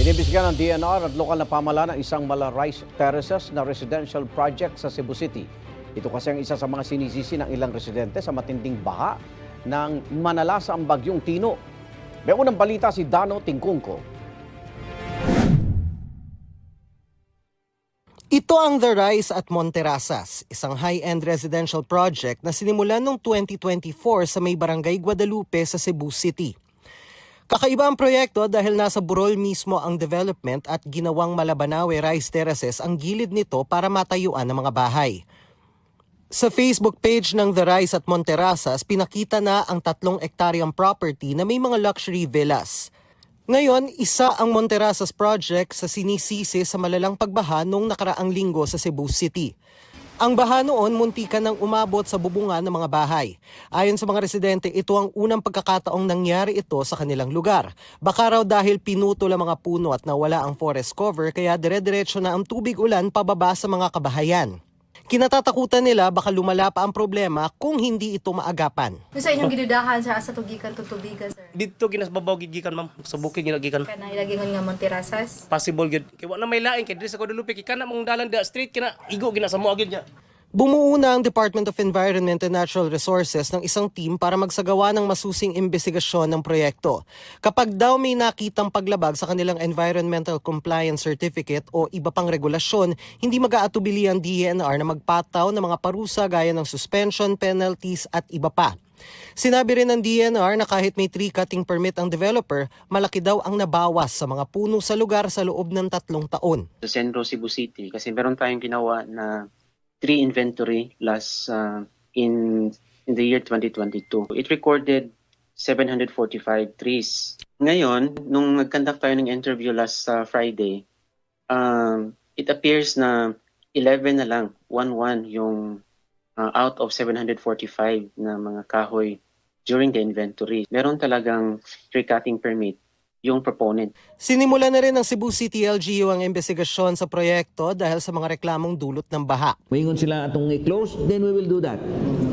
Inimbestigahan ng DNR at lokal na pamahalaan ang isang mala rice terraces na residential project sa Cebu City. Ito kasi ang isa sa mga sinisisi ng ilang residente sa matinding baha ng manalasa ang bagyong Tino. May unang balita si Dano Tingkungko. Ito ang The Rise at Monterasas, isang high-end residential project na sinimulan noong 2024 sa may barangay Guadalupe sa Cebu City. Kakaiba ang proyekto dahil nasa Burol mismo ang development at ginawang Malabanawe rice terraces ang gilid nito para matayuan ng mga bahay. Sa Facebook page ng The Rise at Monterasas, pinakita na ang 3 hektaryang property na may mga luxury villas. Ngayon, isa ang Monterasas project sa sinisisi sa malalang pagbaha noong nakaraang linggo sa Cebu City. Ang baha noon muntikan nang umabot sa bubungan ng mga bahay. Ayon sa mga residente, ito ang unang pagkakataong nangyari ito sa kanilang lugar. Baka raw dahil pinutol ang mga puno at nawala ang forest cover kaya dire-diretso na ang tubig ulan pababa sa mga kabahayan. Kinatatakutan nila baka lumala pa ang problema kung hindi ito maagapan. Sa inyong gidudahan sa tugikan tutubigan, sir? Dito ginasbabaw gigikan ma'am sa bukid ginagikan. Kana ilagingon nga Monterasas. Possible gid. Kay wa na may lain kay diri sa Guadalupe kay kana mong dalan da street kina igo gina sa moagid niya. Bumuo na ang Department of Environment and Natural Resources ng isang team para magsagawa ng masusing imbestigasyon ng proyekto. Kapag daw may nakitang paglabag sa kanilang Environmental Compliance Certificate o iba pang regulasyon, hindi mag-aatubili ang DENR na magpataw ng mga parusa gaya ng suspension, penalties at iba pa. Sinabi rin ng DENR na kahit may tree cutting permit ang developer, malaki daw ang nabawas sa mga puno sa lugar sa loob ng 3 taon. Sa Centro Cebu City kasi meron tayong ginawa na tree inventory last in the year 2022. It recorded 745 trees. Ngayon, nung nag-conduct tayo ng interview last Friday, it appears na 11 na lang, 11 yung out of 745 na mga kahoy during the inventory. Meron talagang tree cutting permit yung proponent. Sinimula na rin ng Cebu City LGU ang investigasyon sa proyekto dahil sa mga reklamong dulot ng baha. Ingon sila atong i-close, then we will do that.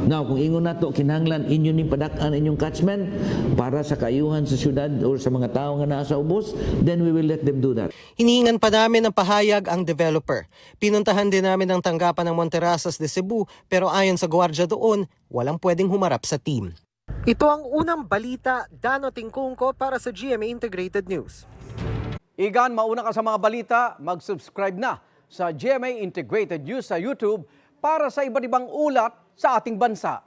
Now, kung ingon nato kinahanglan inyo ning padak-an inyong catchment para sa kaayuhan sa syudad o sa mga tao nga naa sa ubos, then we will let them do that. Hinihingan pa namin ng pahayag ang developer. Pinuntahan din namin ang tanggapan ng Monterasas de Cebu pero ayon sa gwardiya doon, walang pwedeng humarap sa team. Ito ang unang balita, Dano Tingkungko para sa GMA Integrated News. Igan, mauna ka sa mga balita, mag-subscribe na sa GMA Integrated News sa YouTube para sa iba't ibang ulat sa ating bansa.